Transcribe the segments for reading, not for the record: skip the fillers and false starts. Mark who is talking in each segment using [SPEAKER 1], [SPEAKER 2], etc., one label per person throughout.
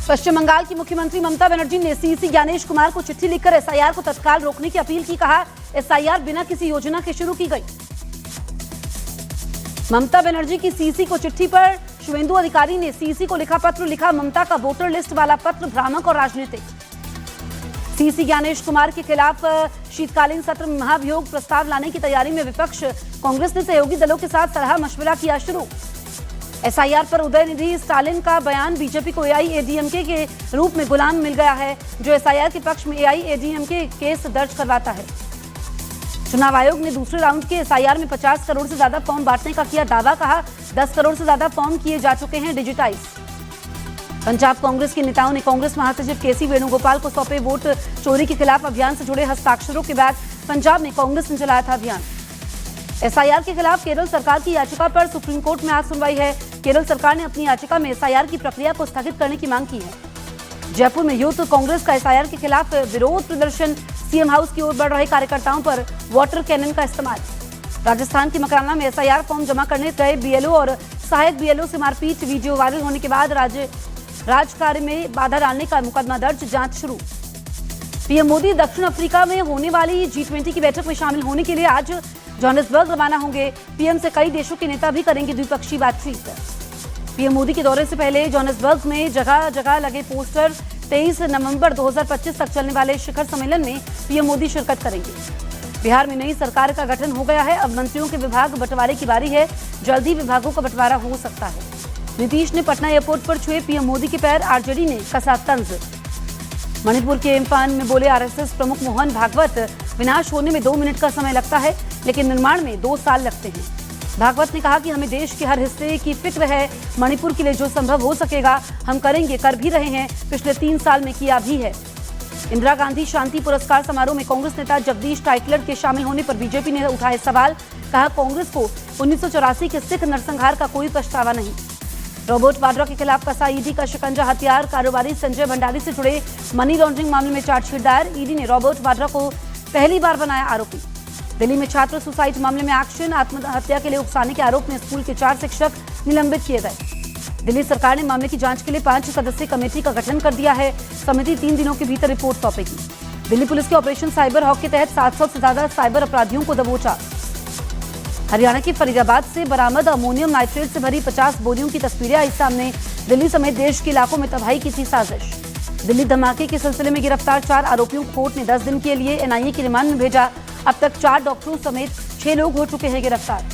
[SPEAKER 1] पश्चिम बंगाल की मुख्यमंत्री ममता बनर्जी ने सीसी ज्ञानेश कुमार को चिट्ठी लिखकर एसआईआर को तत्काल रोकने की अपील की। कहा, एसआईआर बिना किसी योजना के शुरू की गई। ममता बनर्जी की सीसी को चिट्ठी पर शुभेंदु अधिकारी ने सीसी को लिखा पत्र लिखा। ममता का वोटर लिस्ट वाला पत्र भ्रामक और राजनीतिक। सीसी ज्ञानेश कुमार के खिलाफ शीतकालीन सत्र में महाभियोग प्रस्ताव लाने की तैयारी में विपक्ष। कांग्रेस ने सहयोगी दलों के साथ सलाह मशविरा किया शुरू। एसआईआर पर उदयनिधि स्टालिन का बयान, बीजेपी को एआईएडीएमके के रूप में गुलाम मिल गया है जो एसआईआर के पक्ष में एआईएडीएमके केस दर्ज करवाता है। चुनाव आयोग ने दूसरे राउंड के एसआईआर में 50 करोड़ से ज्यादा फॉर्म बांटने का किया दावा। कहा, 10 करोड़ से ज्यादा फॉर्म किए जा चुके हैं डिजिटाइज। पंजाब कांग्रेस के नेताओं ने कांग्रेस महासचिव केसी वेणुगोपाल को सौंपे वोट चोरी के खिलाफ अभियान से जुड़े हस्ताक्षरों के बाद पंजाब में कांग्रेस ने चलाया था अभियान। एसआईआर के खिलाफ केरल सरकार की याचिका पर सुप्रीम कोर्ट में आज सुनवाई है। केरल सरकार ने अपनी याचिका में एसआईआर की प्रक्रिया को स्थगित करने की मांग की है। जयपुर में यूथ कांग्रेस का एसआईआर के खिलाफ विरोध प्रदर्शन। सीएम हाउस की ओर बढ़ रहे कार्यकर्ताओं पर वाटर कैनन का इस्तेमाल। राजस्थान के मकराना में एसआईआर फॉर्म जमा करने गए बीएलओ और सहायक बीएलओ से मारपीट। वीडियो वायरल होने के बाद राजकार्य में बाधा डालने का मुकदमा दर्ज, जांच शुरू। पीएम मोदी दक्षिण अफ्रीका में होने वाली G20 की बैठक में शामिल होने के लिए आज जोहानिसबर्ग रवाना होंगे। पीएम से कई देशों के नेता भी करेंगे द्विपक्षीय बातचीत। पीएम मोदी के दौरे से पहले जोहानिसबर्ग में जगह जगह लगे पोस्टर। 23 नवंबर 2025 तक चलने वाले शिखर सम्मेलन में पीएम मोदी शिरकत करेंगे। बिहार में नई सरकार का गठन हो गया है। अब मंत्रियों के विभाग बंटवारे की बारी है। जल्दी विभागों का बंटवारा हो सकता है। नीतीश ने पटना एयरपोर्ट पर छुए पीएम मोदी के पैर। आरजेडी ने कसा तंज। मणिपुर के इम्फाल में बोले आरएसएस प्रमुख मोहन भागवत, विनाश होने में 2 मिनट का समय लगता है लेकिन निर्माण में 2 साल लगते हैं। भागवत ने कहा कि हमें देश के हर हिस्से की फिक्र है। मणिपुर के लिए जो संभव हो सकेगा हम करेंगे, कर भी रहे हैं, पिछले 3 साल में किया भी है। इंदिरा गांधी शांति पुरस्कार समारोह में कांग्रेस नेता जगदीश टाइटलर के शामिल होने पर बीजेपी ने उठाए सवाल। कहा, कांग्रेस को 1984 के सिख नरसंहार का कोई पछतावा नहीं। रॉबर्ट वाड्रा के खिलाफ कसा ईडी का शिकंजा। हथियार कारोबारी संजय भंडारी से जुड़े मनी लॉन्ड्रिंग मामले में चार्जशीट दायर। ईडी ने रॉबर्ट वाड्रा को पहली बार बनाया आरोपी। दिल्ली में छात्र सुसाइड मामले में एक्शन। आत्महत्या के लिए उकसाने के आरोप में स्कूल के 4 शिक्षक निलंबित किए गए। दिल्ली सरकार ने मामले की जांच के लिए 5 सदस्यीय कमेटी का गठन कर दिया है। समिति 3 दिनों के भीतर रिपोर्ट सौंपेगी। दिल्ली पुलिस के ऑपरेशन साइबर हॉक के तहत 700 से ज्यादा साइबर अपराधियों को दबोचा। हरियाणा के फरीदाबाद से बरामद अमोनियम नाइट्रेट से भरी 50 बोरियों की तस्वीरें आई सामने। दिल्ली समेत देश के इलाकों में तबाही की थी साजिश। दिल्ली धमाके के सिलसिले में गिरफ्तार 4 आरोपियों को कोर्ट ने 10 दिन के लिए एनआईए की रिमांड में भेजा। अब तक 4 डॉक्टरों समेत 6 लोग हो चुके हैं गिरफ्तार।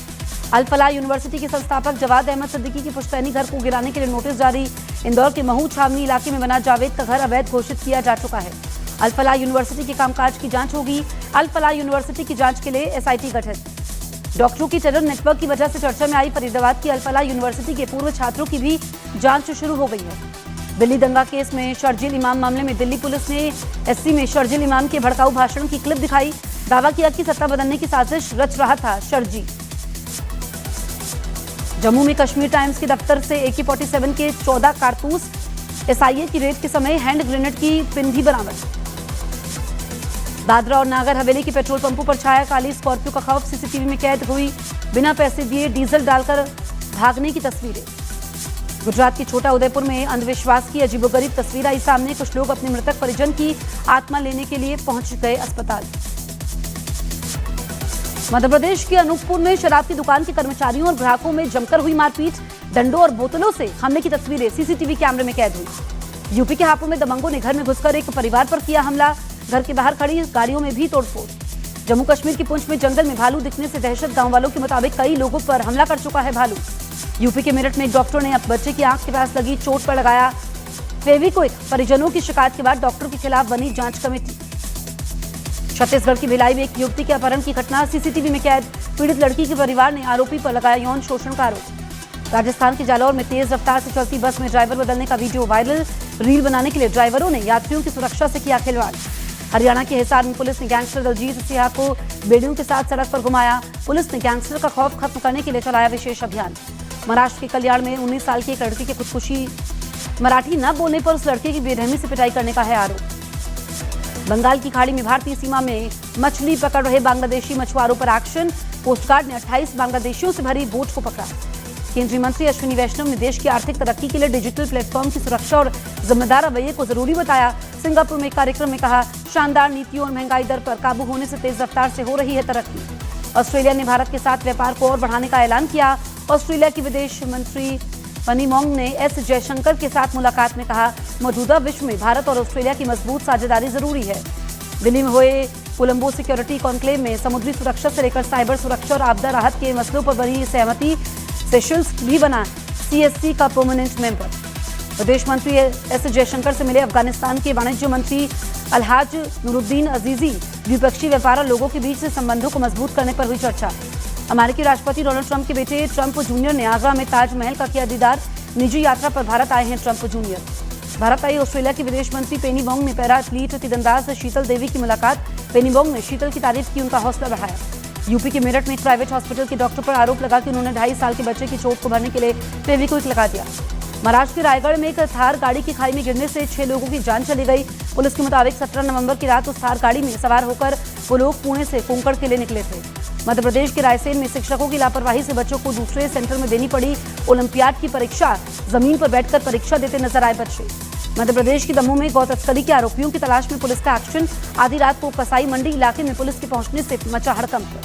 [SPEAKER 1] अल फलाह यूनिवर्सिटी के संस्थापक जवाद अहमद सिद्दीकी के पुश्तैनी घर को गिराने के लिए नोटिस जारी। इंदौर के महू छावनी इलाके में बना जावेद का घर अवैध घोषित किया जा चुका है। अल फलाह यूनिवर्सिटी के कामकाज की जांच होगी। अल फलाह यूनिवर्सिटी की जांच के लिए एसआईटी गठित। डॉक्टरों की टेरर नेटवर्क की वजह से चर्चा में आई फरीदाबाद की अल फलाह यूनिवर्सिटी के पूर्व छात्रों की भी जांच शुरू हो गई है। दिल्ली दंगा केस में शर्जील इमाम मामले में दिल्ली पुलिस ने एससी में शर्जील इमाम के भड़काऊ भाषण की क्लिप दिखाई। दावा किया कि सत्ता बदलने की साजिश रच रहा था शर्जी। जम्मू में कश्मीर टाइम्स के दफ्तर से AK-47 के 14 कारतूस। एसआईए की रेड के समय हैंड ग्रेनेड की पिन भी बरामद। दादरा और नागर हवेली के पेट्रोल पंपों पर छाया काली स्कॉर्पियो का खौफ। सीसीटीवी में कैद हुई बिना पैसे दिए डीजल डालकर भागने की तस्वीरें। गुजरात के छोटा उदयपुर में अंधविश्वास की अजीबोगरीब तस्वीर आई सामने। कुछ लोग अपने मृतक परिजन की आत्मा लेने के लिए पहुंच गए अस्पताल। मध्य प्रदेश के अनूपपुर में शराब की दुकान के कर्मचारियों और ग्राहकों में जमकर हुई मारपीट। डंडों और बोतलों से हमले की तस्वीरें सीसीटीवी कैमरे में कैद हुई। यूपी के हापुड़ में दबंगों ने घर में घुसकर एक परिवार पर किया हमला। घर के बाहर खड़ी गाड़ियों में भी तोड़फोड़। जम्मू कश्मीर की पुंछ में जंगल में भालू दिखने से दहशत। गांव वालों के मुताबिक कई लोगों पर हमला कर चुका है भालू। यूपी के मेरठ में एक डॉक्टर ने अपने बच्चे की आंख के पास लगी चोट पर लगाया फेविक्विक। परिजनों की शिकायत के बाद डॉक्टर के खिलाफ बनी जांच कमेटी। छत्तीसगढ़ की भिलाई में एक युवती के अपहरण की घटना सीसीटीवी में कैद। पीड़ित लड़की के परिवार ने आरोपी पर लगाया यौन शोषण का आरोप। राजस्थान के जालौर में तेज रफ्तार से चलती बस में ड्राइवर बदलने का वीडियो वायरल। रील बनाने के लिए ड्राइवरों ने यात्रियों की सुरक्षा से किया खिलवाड़। हरियाणा के हिसार में पुलिस ने गैंगस्टर दलजीत सिंह को बेड़ियों के साथ सड़क पर घुमाया। पुलिस ने गैंगस्टर का खौफ खत्म करने के लिए चलाया विशेष अभियान। महाराष्ट्र के कल्याण में 19 साल की एक लड़की की खुदकुशी। मराठी न बोलने पर उस लड़के की बेरहमी से पिटाई करने का है आरोप। बंगाल की खाड़ी में भारतीय सीमा में मछली पकड़ रहे बांग्लादेशी मछुआरों पर एक्शन। कोस्टगार्ड ने 28 बांग्लादेशियों से भरी बोट को पकड़ा। केंद्रीय मंत्री अश्विनी वैष्णव ने देश की आर्थिक तरक्की के लिए डिजिटल प्लेटफॉर्म की सुरक्षा और जिम्मेदार रवैये को जरूरी बताया। सिंगापुर में एक कार्यक्रम में कहा, शानदार नीतियों और महंगाई दर पर काबू होने से तेज रफ्तार से हो रही है तरक्की। ऑस्ट्रेलिया ने भारत के साथ व्यापार को और बढ़ाने का ऐलान किया। ऑस्ट्रेलिया की विदेश मंत्री पेनी वांग ने एस जयशंकर के साथ मुलाकात में कहा, मौजूदा विश्व में भारत और ऑस्ट्रेलिया की मजबूत साझेदारी जरूरी है। दिल्ली में हुए कोलंबो सिक्योरिटी कॉन्क्लेव में समुद्री सुरक्षा से लेकर साइबर सुरक्षा और आपदा राहत के मसलों पर बनी सहमति। सेशल्स भी बना CSC का परमानेंट मेंबर। विदेश मंत्री एस जयशंकर से मिले अफगानिस्तान के वाणिज्य मंत्री अलहाज नूरुद्दीन अजीजी। द्विपक्षीय व्यापार और लोगों के बीच से संबंधों को मजबूत करने पर हुई चर्चा। अमेरिकी राष्ट्रपति डोनाल्ड ट्रंप के बेटे ट्रंप जूनियर ने आगरा में ताजमहल का किया दीदार। निजी यात्रा पर भारत आए हैं ट्रंप जूनियर। भारत आई ऑस्ट्रेलिया की विदेश मंत्री पेनी वांग ने पैरा एथलीट तीरंदाज शीतल देवी की मुलाकात। पेनी वांग ने शीतल की तारीफ की, उनका हौसला बढ़ाया। यूपी के मेरठ में एक प्राइवेट हॉस्पिटल के डॉक्टर पर आरोप लगा कि उन्होंने 2.5 साल के बच्चे की चोट को भरने के लिए फेविक्विक लगा दिया। महाराष्ट्र के रायगढ़ में एक थार गाड़ी की खाई में गिरने से 6 लोगों की जान चली गई। पुलिस के मुताबिक 17 नवंबर की रात उस थार गाड़ी में सवार होकर वो लोग पुणे से कोंकण के लिए निकले थे। मध्य प्रदेश के रायसेन में शिक्षकों की लापरवाही से बच्चों को दूसरे सेंटर में देनी पड़ी ओलंपियाड की परीक्षा। जमीन पर बैठकर परीक्षा देते नजर आए बच्चे। मध्य प्रदेश के दमोह में गौ तस्करी के आरोपियों की तलाश में पुलिस का एक्शन। आधी रात को कसाई मंडी इलाके में पुलिस के पहुंचने से मचा हड़कंप।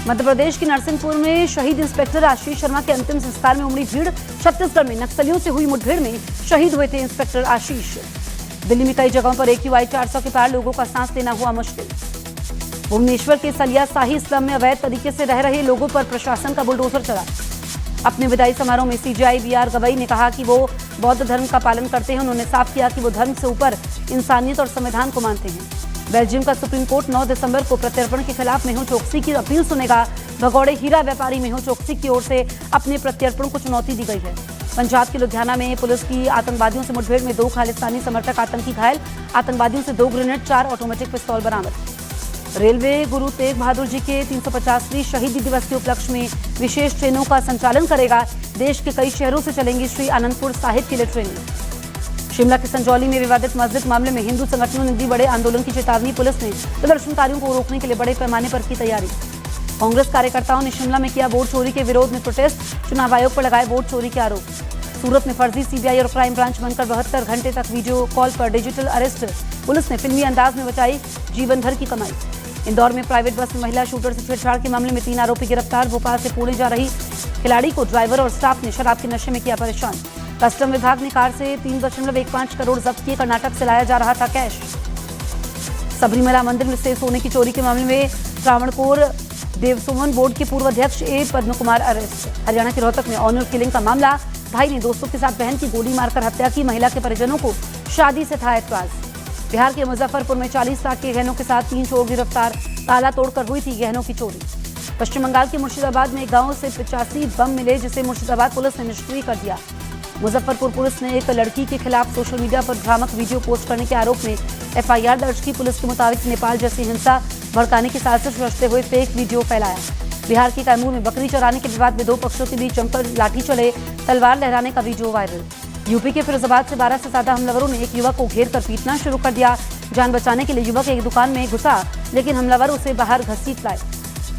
[SPEAKER 1] मध्य प्रदेश के नरसिंहपुर में शहीद इंस्पेक्टर आशीष शर्मा के अंतिम संस्कार में उमड़ी भीड़। छत्तीसगढ़ में नक्सलियों से हुई मुठभेड़ में शहीद हुए थे इंस्पेक्टर आशीष। दिल्ली में कई जगहों पर AQI 400 के पार लोगों का सांस लेना हुआ मुश्किल। भुवनेश्वर के सलिया शाही स्लम में अवैध तरीके से रह रहे लोगों पर प्रशासन का बुलडोजर चला। अपने विदाई समारोह में CJI BR गवई ने कहा कि वो बौद्ध धर्म का पालन करते हैं। उन्होंने साफ किया कि वो धर्म से ऊपर इंसानियत और संविधान को मानते हैं। बेल्जियम का सुप्रीम कोर्ट 9 दिसंबर को प्रत्यर्पण के खिलाफ मेहुल चोकसी की अपील सुनेगा। भगौड़े हीरा व्यापारी मेहुल चोकसी की ओर से अपने प्रत्यर्पण को चुनौती दी गई है। पंजाब के लुधियाना में पुलिस की आतंकवादियों से मुठभेड़ में 2 खालिस्तानी समर्थक आतंकी घायल। आतंकवादियों से 2 ग्रेनेड, 4 ऑटोमेटिक पिस्तौल बरामद। रेलवे गुरु तेग बहादुर जी के 350वीं शहीदी दिवस के उपलक्ष्य में विशेष ट्रेनों का संचालन करेगा। देश के कई शहरों से चलेंगी श्री आनंदपुर साहिब के लिए ट्रेनें। शिमला के संजौली में विवादित मस्जिद मामले में हिंदू संगठनों ने दी बड़े आंदोलन की चेतावनी। पुलिस ने प्रदर्शनकारियों को रोकने के लिए बड़े पैमाने पर की तैयारी। कांग्रेस कार्यकर्ताओं ने शिमला में किया वोट चोरी के विरोध में प्रोटेस्ट। चुनाव आयोग पर लगाए वोट चोरी के आरोप। सूरत में फर्जी CBI और क्राइम ब्रांच बनकर 72 घंटे तक वीडियो कॉल पर डिजिटल अरेस्ट। पुलिस ने फिल्मी अंदाज में बचाई जीवन भर की कमाई। इंदौर में प्राइवेट बस में महिला शूटर से छेड़छाड़ के मामले में 3 आरोपी गिरफ्तार। भोपाल से पुणे जा रही खिलाड़ी को ड्राइवर और स्टाफ ने शराब के नशे में किया परेशान। कस्टम विभाग ने कार से 3.15 करोड़ जब्त किए। कर्नाटक से लाया जा रहा था कैश। सबरीमला मंदिर से सोने की चोरी के मामले में त्रावणकोर देवसोमन बोर्ड के पूर्व अध्यक्ष A Padma Kumar arrest. Haryana के रोहतक में ऑनर किलिंग का मामला। भाई ने दोस्तों के साथ बहन की गोली मारकर हत्या की। महिला के परिजनों को शादी से था एतराज। बिहार के मुजफ्फरपुर में 40 लाख के गहनों के साथ 3 चोर गिरफ्तार। ताला तोड़कर हुई थी गहनों की चोरी। पश्चिम बंगाल के मुर्शिदाबाद में एक गांव से 85 बम मिले, जिसे मुर्शिदाबाद पुलिस ने निष्क्रिय कर दिया। मुजफ्फरपुर पुलिस ने एक लड़की के खिलाफ सोशल मीडिया पर भ्रामक वीडियो पोस्ट करने के आरोप में FIR दर्ज की। पुलिस के मुताबिक नेपाल जैसी हिंसा भड़काने की साजिश रचते हुए फेक वीडियो फैलाया। बिहार के कैमूर में बकरी चराने के विवाद में 2 पक्षों के बीच जमकर लाठी चले। तलवार लहराने का वीडियो वायरल। यूपी के फिरोजाबाद से 12 से ज्यादा हमलावरों ने एक युवक को घेर कर पीटना शुरू कर दिया। जान बचाने के लिए युवक एक दुकान में घुसा, लेकिन हमलावर उसे बाहर घसीट लाए।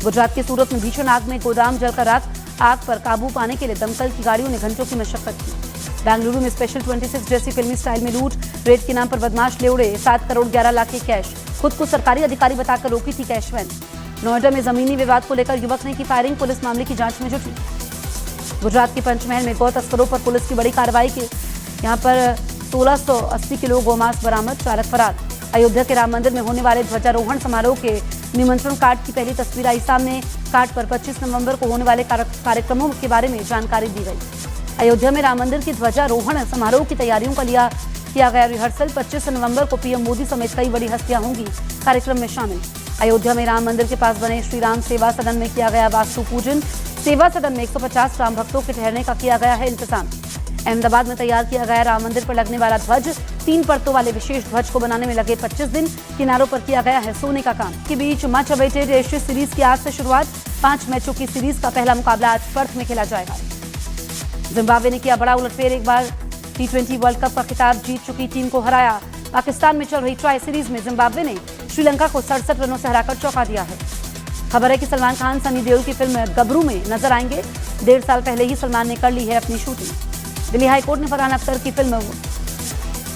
[SPEAKER 1] गुजरात के सूरत में भीषण आग में गोदाम जलकर राख। आग पर काबू पाने के लिए दमकल की गाड़ियों ने घंटों की मशक्कत की। बेंगलुरु में स्पेशल 26 जैसी फिल्मी स्टाइल में लूट। रेड के नाम पर बदमाश ले उड़े 7 करोड़ 11 लाख के कैश। खुद को सरकारी अधिकारी बताकर रोकी थी कैश वैन। नोएडा में जमीनी विवाद को लेकर युवक ने की फायरिंग। पुलिस मामले की जांच में जुटी। गुजरात के पंचमहल में गौ तस्करों पर पुलिस की बड़ी कार्रवाई की। यहाँ पर 1680 किलो गोमांस बरामद। चालक फरार। अयोध्या के राम मंदिर में होने वाले ध्वजारोहण समारोह के निमंत्रण कार्ड की पहली तस्वीर आई सामने। कार्ड पर 25 नवंबर को होने वाले कार्यक्रमों के बारे में जानकारी दी गई। अयोध्या में राम मंदिर की ध्वजारोहण समारोह की तैयारियों का किया गया रिहर्सल। 25 नवंबर को PM मोदी समेत कई बड़ी हस्तियां होंगी कार्यक्रम में शामिल। अयोध्या में राम मंदिर के पास बने श्री राम सेवा सदन में किया गया वास्तु पूजन। सेवा सदन में 150 राम भक्तों के ठहरने का किया गया है इंतजाम। अहमदाबाद में तैयार किया गया राम मंदिर पर लगने वाला ध्वज। 3 परतों वाले विशेष ध्वज को बनाने में लगे 25 दिन। किनारों पर किया गया है सोने का काम। के बीच मच अवेटेड एशिया सीरीज की आज से शुरुआत। 5 मैचों की सीरीज का पहला मुकाबला आज पर्थ में खेला जाएगा। जिम्बाब्वे ने किया बड़ा उलटफेर। एक बार T20 वर्ल्ड कप का खिताब जीत चुकी टीम को हराया। पाकिस्तान में चल रही ट्राई सीरीज में जिम्बाब्वे ने श्रीलंका को 67 रनों से हराकर चौंका दिया है। खबर है कि सलमान खान सनी देओल की फिल्म गबरू में नजर आएंगे। 1.5 साल पहले ही सलमान ने कर ली है अपनी शूटिंग। दिल्ली हाईकोर्ट ने फरहान अख्तर की फिल्म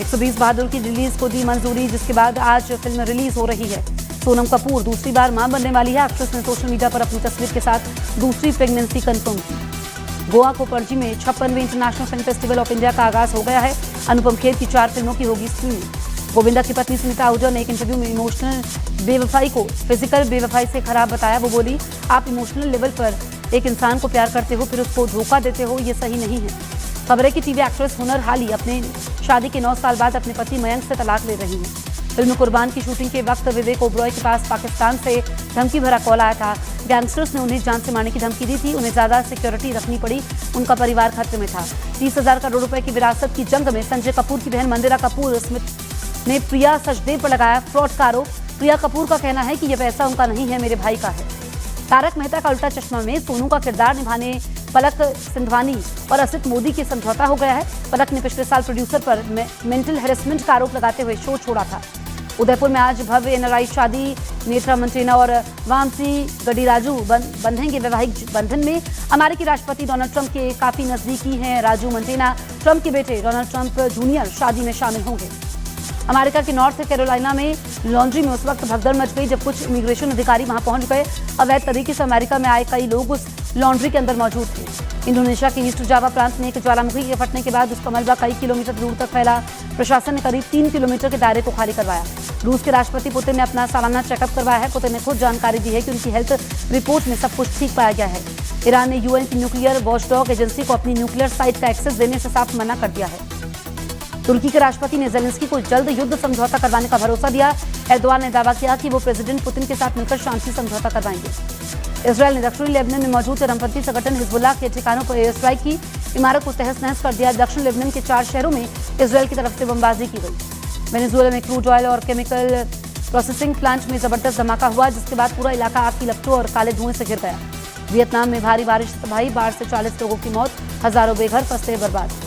[SPEAKER 1] 120 बहादुर की रिलीज को दी मंजूरी, जिसके बाद आज फिल्म रिलीज हो रही है। सोनम कपूर दूसरी बार मां बनने वाली है। एक्ट्रेस ने सोशल मीडिया पर अपनी तस्वीर के साथ दूसरी प्रेगनेंसी कंफर्म की। गोवा को पणजी में 56वें international film festival of India का आगाज हो गया है। अनुपम खेर की 4 फिल्मों की होगी स्क्रीनिंग। गोविंदा की पत्नी सुनीता आहूजा ने एक इंटरव्यू में इमोशनल बेवफाई को फिजिकल बेवफाई से खराब बताया। वो बोली, आप इमोशनल लेवल पर एक इंसान को प्यार करते हो, फिर उसको धोखा देते हो, ये सही नहीं है। खबर है कि टीवी एक्ट्रेस हुनर हाली अपने शादी के 9 साल बाद अपने पति मयंक से तलाक ले रही हैं। फिल्म कुर्बान की शूटिंग के वक्त विवेक ओबरॉय के पास पाकिस्तान से धमकी भरा कॉल आया था। गैंगस्टर्स ने उन्हें जान से मारने की धमकी दी थी। उन्हें ज्यादा सिक्योरिटी रखनी पड़ी, उनका परिवार खतरे में था। 30,000 करोड़ रुपए की विरासत की जंग में संजय कपूर की बहन मंदिरा कपूर स्मिथ ने प्रिया सचदेव पर लगाया फ्रॉड का आरोप। प्रिया कपूर का कहना है कि यह पैसा उनका नहीं है, मेरे भाई का है। तारक मेहता का उल्टा चश्मा में सोनू का किरदार निभाने पलक सिंधवानी और असित मोदी के समझौता हो गया है। पलक ने पिछले साल प्रोड्यूसर पर मेंटल हैरेसमेंट का आरोप लगाते हुए शो छोड़ा था। उदयपुर में आज भव्य एनआरआई शादी। नेत्रा मंटेना और वामसी गडीराजू बंधेंगे वैवाहिक बंधन में। अमेरिकी राष्ट्रपति डोनाल्ड ट्रंप के काफी नजदीकी हैं राजू मंटेना। ट्रंप के बेटे डोनाल्ड ट्रंप जूनियर शादी में शामिल होंगे। अमेरिका के नॉर्थ कैरोलिना में लॉन्ड्री में उस वक्त भगदड़ मच गई जब कुछ इमिग्रेशन अधिकारी वहां पहुंच गए। अवैध तरीके से अमेरिका में आए कई लोग उस लॉन्ड्री के अंदर मौजूद थे। इंडोनेशिया के ईस्ट जावा प्रांत में एक ज्वालामुखी के फटने के बाद उसका मलबा कई किलोमीटर दूर तक फैला। प्रशासन ने करीब 3 किलोमीटर के दायरे को खाली करवाया। रूस के राष्ट्रपति पुतिन ने अपना सालाना चेकअप करवाया है। पुतिन ने खुद जानकारी दी है कि उनकी हेल्थ रिपोर्ट में सब कुछ ठीक पाया गया है। ईरान ने यूएन की न्यूक्लियर वॉचडॉग एजेंसी को अपनी न्यूक्लियर साइट का एक्सेस देने से साफ मना कर दिया है। तुर्की के राष्ट्रपति ने जेलेंस्की को जल्द युद्ध समझौता करवाने का भरोसा दिया। एर्दोआन ने दावा किया कि वो प्रेसिडेंट पुतिन के साथ मिलकर शांति समझौता करवाएंगे। इसराइल ने दक्षिणी लेबनान में मौजूद चरमपंथी संगठन हिजबुल्लाह के ठिकानों पर एयर स्ट्राइक की। इमारत को तहस नहस कर दिया। दक्षिण लेबनान के 4 शहरों में इसराइल की तरफ से बमबाजी की गई। वेनेजुएला में क्रूड ऑयल और केमिकल प्रोसेसिंग प्लांट में जबरदस्त धमाका हुआ, जिसके बाद पूरा इलाका आग की लपटों और काले धुएं से घिर गया। वियतनाम में भारी बारिश से तबाही, बाढ़ से 40 लोगों की मौत, हजारों बेघर फंसे बर्बाद।